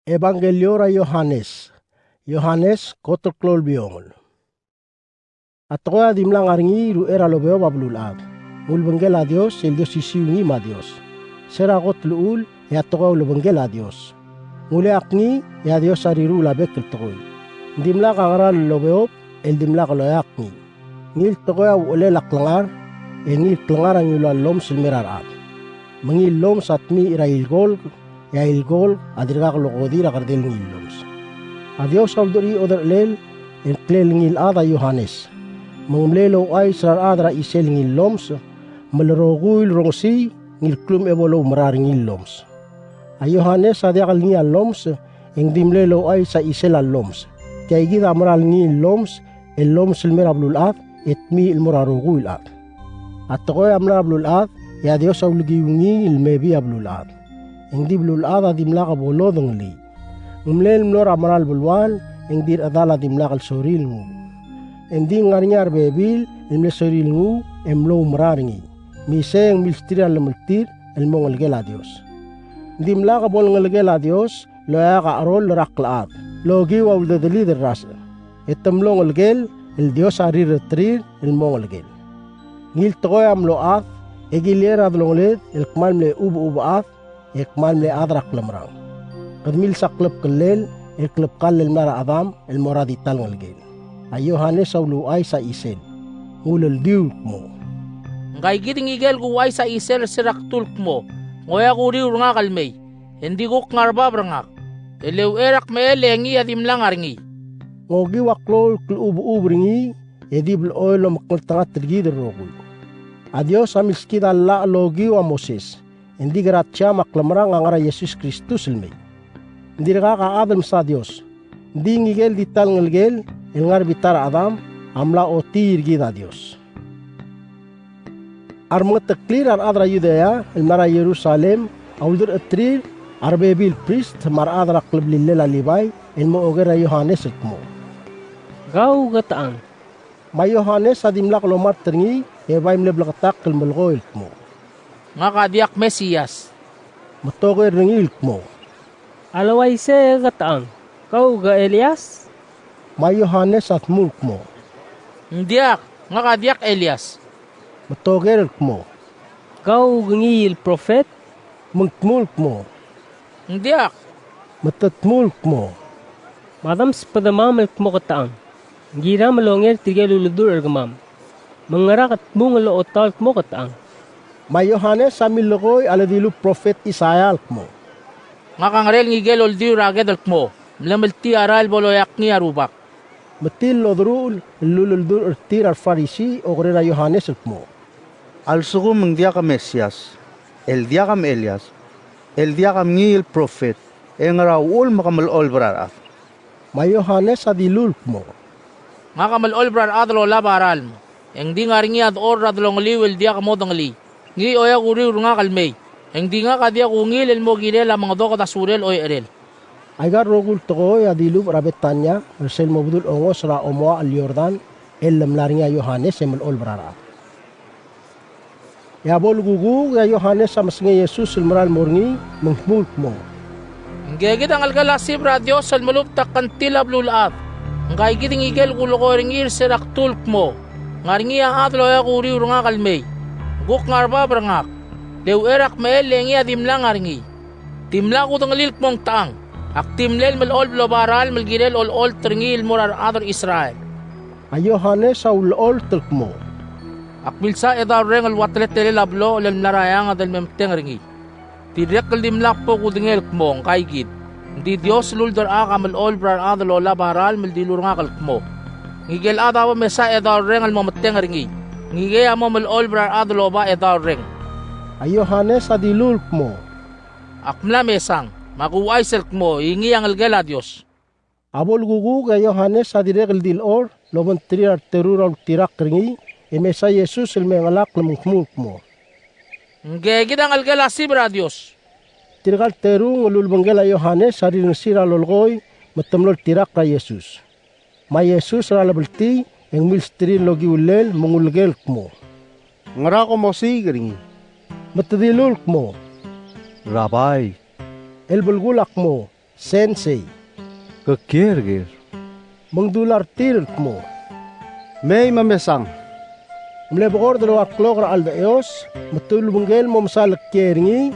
Evangelio ra Yohanes. Yohanes kotoklol biongol. Atoya dimlang aringi ru era lobeo bablulad. Mulbengel a Dios el Dios isiungi ma Dios. Sera got luul e atoya ulbengel a Dios. Mule akni e a Dios ariru la bekel toy. Dimla kangara lobeo el dimla kaloyakni. Ngil toya ule laklangar e ngil klangar ang yula lom silmerarat. Mengil lom satmi ira ilgol ya ilgol adirga lokodir akardel ngiloms. Adios aldori oder lel en klel ngil ada Yohanes. Menglelo ay sar adra isel ngiloms melroguil rongsi ngil klum ebolo merar ngiloms. A Yohanes adiakal ngi aloms eng dimlelo ay sa isel aloms. Kaya gida meral ngiloms el loms elmerablul et mi elmoraroguil at. At tokoy amrablul at ya Dios awlugiungi ilmebi ablul at. Eng di blul ada dimla ka bolo dongli. Umlel mlor amaral bulwan eng dir adala dimla kal soril ngu. Eng di ngarnyar bebil imle soril ngu emlo umraringi. Mise eng milstira lemeltir elmo ngelgel a Dios. Dimla ka bol ngelgel a Dios loya ka arol raklaat. Logi wa uldadali der rasa. Etemlo ngelgel el Dios arir retrir elmo ngelgel. Ngil tokoy amlo at egilera adlongled el kmal mle ubu at ekmal mle adrak lamrang. Kadmil sa klub kalel, el klub kalel mara adam, el moradi tal ngalgel. A Yohanes awlu ay sa isel. Ngulol diul mo. Ngay giting igel gu ay sa isel sirak tulk mo. Ngoya kuriw nga kalmay. Hindi ko ngarba brangak. Elew erak me elengi adim lang arngi. Ngogi waklol klubu ringi, edibl oilo makltangat tergider rogul. Adios amiskid alla logi wa Moses. Hindi gratya maklamrang ang ara Yesus Kristus ilmay. Hindi nakakaadam sa Diyos. Hindi ngigel dital ngelgel, el ngar bitar Adam, amla o tir gida Diyos. Ar mga taklir ar adra Yudea, el mara Jerusalem, awdur atrir, ar bebil priest, mar adra klablilela libay, el mo ogera Yohanes mo. Gau gataan. May Yohanes adimlak lomar terngi, ebay mleblakatak kelmelgoil mo. Nga kadiak Mesiyas. Matoger ng ilk mo. Alaway se gataan. Kau ga Elias? May Yohanes at mulk mo. Ndiak. Nga kadiak Elias. Matoger mo. Kau ngil prophet? Mulk mo. Ndiak. Matatmulk mo. Madam spadamam mo gataan. Gira malongel tigaluludur ergamam. Mangarakat bungal o talk mo gataan. May Yohanes sa milokoy aladilu prophet Isaiah mo. Nga kangrel ngigel oldiw raged mo. Mlamelti aral boloyak ni arubak. Matil lodrul lululdur ertir ar farisi o grera Yohanes mo. Alsugo mengdiakam Mesias, el diakam Elias, el diakam ngil prophet, engaraul makamalol bararat. May Yohanes sa dilul mo. Nga kamalol brar adlo labaral mo. Eng di nga ringi ad or adlong liwil diak mo dangli. Ngi oya kuriw nga kalmay. Hindi nga kadya kungil el mo ginel ang mga doko tasurel oy erel. Aygar rogul tokoy adilub rabetanya resel mobdul ongos ra omoa al Yordan el lamlaringa Yohanes emel ol brara. Ya bol gugu ya Yohanes sa masnga Jesus el maral morngi menghmulk mo. Ngegit ang algalasib radio sal malup takantila blulaat. Ngay giting igel kulo ringir serak tulk mo. Ngaringi ang adlo oya kuriw nga kalmay. Guk ngarba brangak. Lew erak meel lengi adim lang aringi. Timla ko tang lilk mong taang. Ak timlel melol blobaral melgirel ol tringil morar adar Israel. Ay Yohanes sa ulol tulk mo. Ak milsa edar reng al watlet tele lablo lel narayang adal memteng ringi. Tidek limlak po kudingel kmong kaygid. Hindi Dios luldar aka melol brar adal o labaral meldilur nga kalkmo. Ngigel adawa mesa edar reng al mamateng ringi. Ngigaya mo melol brar adal o ba edar reng. Ay Yohanes sa dilul mo. Akmla mesang, makuway selk mo, ingi ang algela Diyos. Abol gugu kay Yohanes sa direk dilor, lomon triar terura tirak ringi, emesa Jesus el mengalak lamungkmulk mo. Ngegid ang algela sibra Diyos. Tirakal terung ululbanggela Yohanes sa rin sira lolgoy, matamlol tirak ka Jesus. May Jesus ralabalti, ang milstrin logi ulel, mungulgel mo. Ngara ko mo sigring. Matadilul mo. Rabay. El bulgulak mo. Sensei, Kekir. mengdular tirk mo. May mamesang. Mlebogor dalo aklog ra alda eos, matulubunggel mo masalak keringi,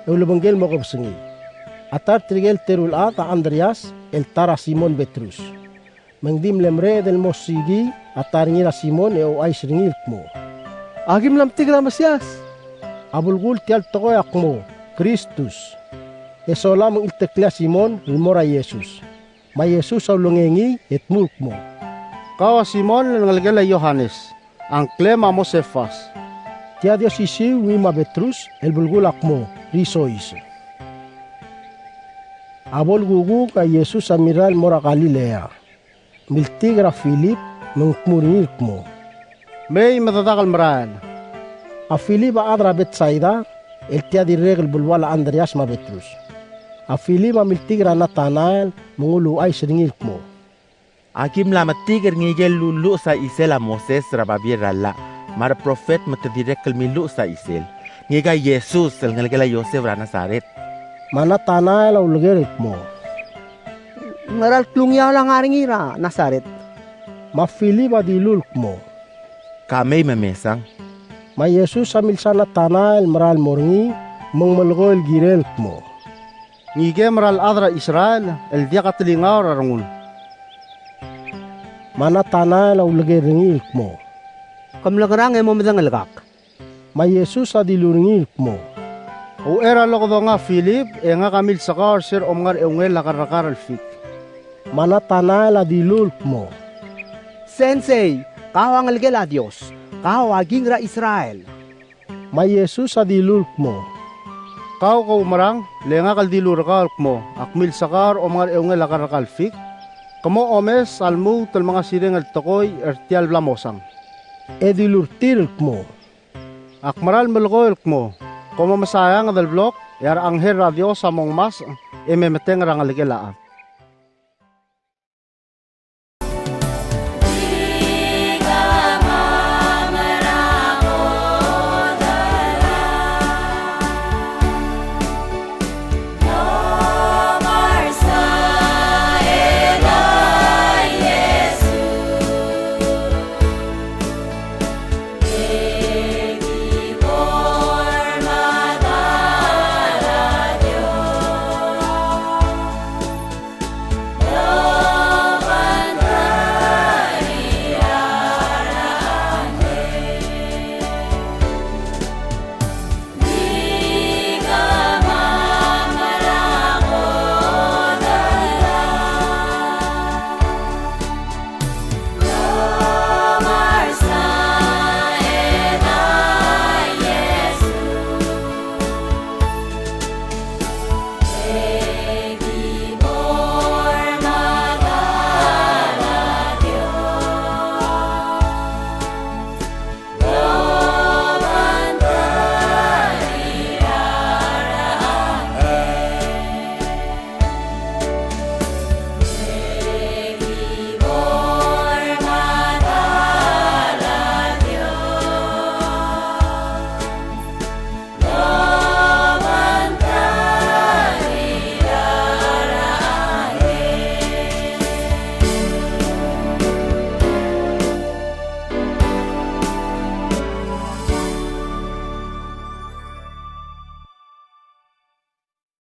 ulubunggel mo kabsengi. Atar trigel terul ata Andreas, el tara Simon Petrus. Mengdim lemre del mosigi, atar ngira Simon e o ay sringil mo. Agim lam tigra Mesias. Abulgul tial tokoy akmo, Kristus. Esola mong iltekla Simon, rimora Jesus. Ma Jesus au lungengi et mulk mo. Kau Simon ngalgala Yohanes. Ang klema mo Sefas. Tia Dios isiu wima Petrus, el bulgul akmo, risois. Abol gugu ka Jesus amiral mora Galilea. Miltigra Philip mengkmurinil mo. May matatakal maran. A Philip adra Betsaida, el tia dirregel bulwala Andreas ma Petrus. A Philip miltigra Nathanael mengulu ay seringil mo. Akim la matiger ngigel lulu sa isel a Moses rababir rala. Mar profet matadirekal milu sa isel. Ngiga Jesus el ngalgala Yosef ra Nazaret. Ma Nathanael au legerit mo. Ngaral klungya lang aring ira, Nazaret. Ma Philip adilulk mo. Kamay mamesang. Ma Jesus amil sa Nathanael maral morngi mengmelgoil girel mo. Ngige maral adra Israel. El dia katilingaw rarangun. Ma Nathanael au legeringil mo. Kamlagarang mo madangalgak. Ma Jesus adiluringil mo. O era lokdo nga Philip, e nga kamil sakar sir omngar eungel lakarakar alfik. Ma Nathanael adilulk mo. Sensei, kawang algela Dios. Kawaging ra Israel. Ma Jesus adilulk mo. Kau umarang, le nga kaldilur kalk mo, akmil sakar omngar eungel lakarakal fik. Kamo omes almu tel mga siring al tokoy ertial blamosang. Edilurtirk mo. Akmaral melgoyk mo. Como masayang dal blok, yar angher radio sa mong mas, ememeteng rangaligela.